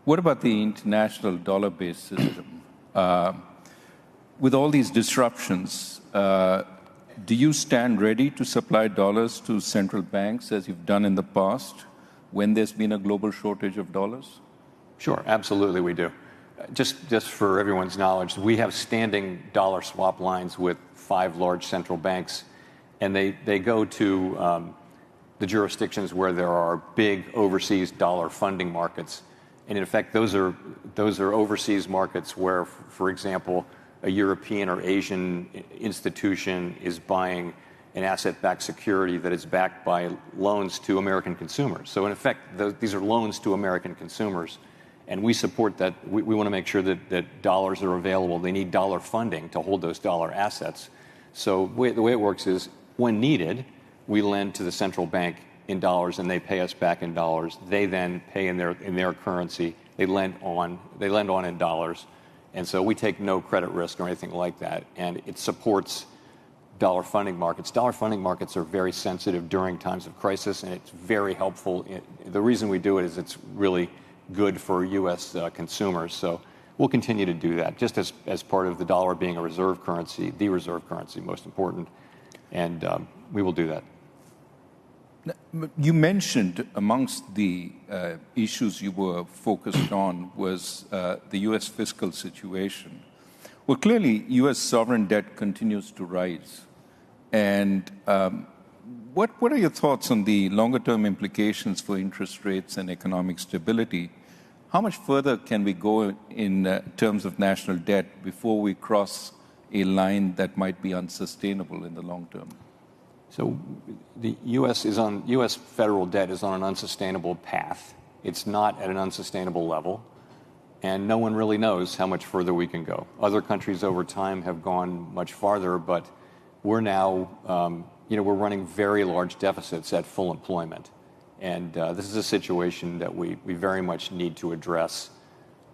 What about the international dollar-based system? With all these disruptions, do you stand ready to supply dollars to central banks as you've done in the past when there's been a global shortage of dollars? Sure, absolutely we do. Just for everyone's knowledge, we have standing dollar swap lines with 5 large central banks, and they go to the jurisdictions where there are big overseas dollar funding markets. And in effect, those are overseas markets where, for example, a European or Asian institution is buying an asset-backed security that is backed by loans to American consumers. So in effect, these are loans to American consumers. And we support that. We want to make sure that dollars are available. They need dollar funding to hold those dollar assets. So the way it works is, when needed, we lend to the central bank in dollars, and they pay us back in dollars. They then pay in their currency. They lend on in dollars, and so we take no credit risk or anything like that. And it supports dollar funding markets. Dollar funding markets are very sensitive during times of crisis, and it's very helpful. The reason we do it is it's really good for U.S. Consumers. So we'll continue to do that, just as part of the dollar being a reserve currency, the reserve currency, most important. And we will do that. You mentioned amongst the issues you were focused on was the U.S. fiscal situation. Well, clearly, U.S. sovereign debt continues to rise. And what are your thoughts on the longer-term implications for interest rates and economic stability? How much further can we go in terms of national debt before we cross a line that might be unsustainable in the long term? So the U.S. federal debt is on an unsustainable path. It's not at an unsustainable level, and no one really knows how much further we can go. Other countries over time have gone much farther, but we're now, we're running very large deficits at full employment, and this is a situation that we very much need to address.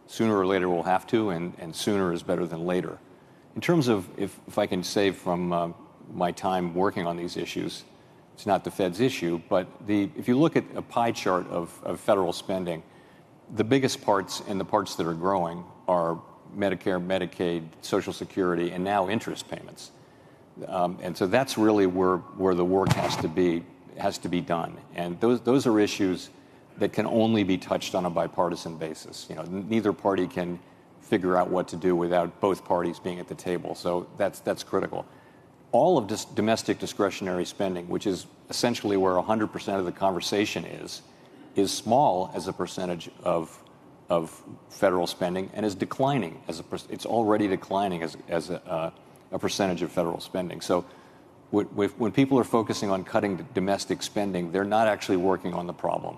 Sooner or later we'll have to, and sooner is better than later. In terms of, if I can say from my time working on these issues, it's not the Fed's issue, but if you look at a pie chart of federal spending, the biggest parts and the parts that are growing are Medicare, Medicaid, Social Security, and now interest payments. And so that's really where the work has to be done. And those are issues that can only be touched on a bipartisan basis. Neither party can figure out what to do without both parties being at the table. So that's critical. All of this domestic discretionary spending, which is essentially where 100% of the conversation is small as a percentage of federal spending, and is declining it's already declining as a percentage of federal spending. So when people are focusing on cutting domestic spending, they're not actually working on the problem.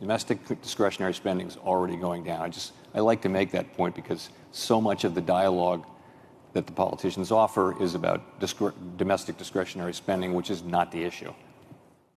Domestic discretionary spending is already going down. I like to make that point because so much of the dialogue that the politicians offer is about domestic discretionary spending, which is not the issue.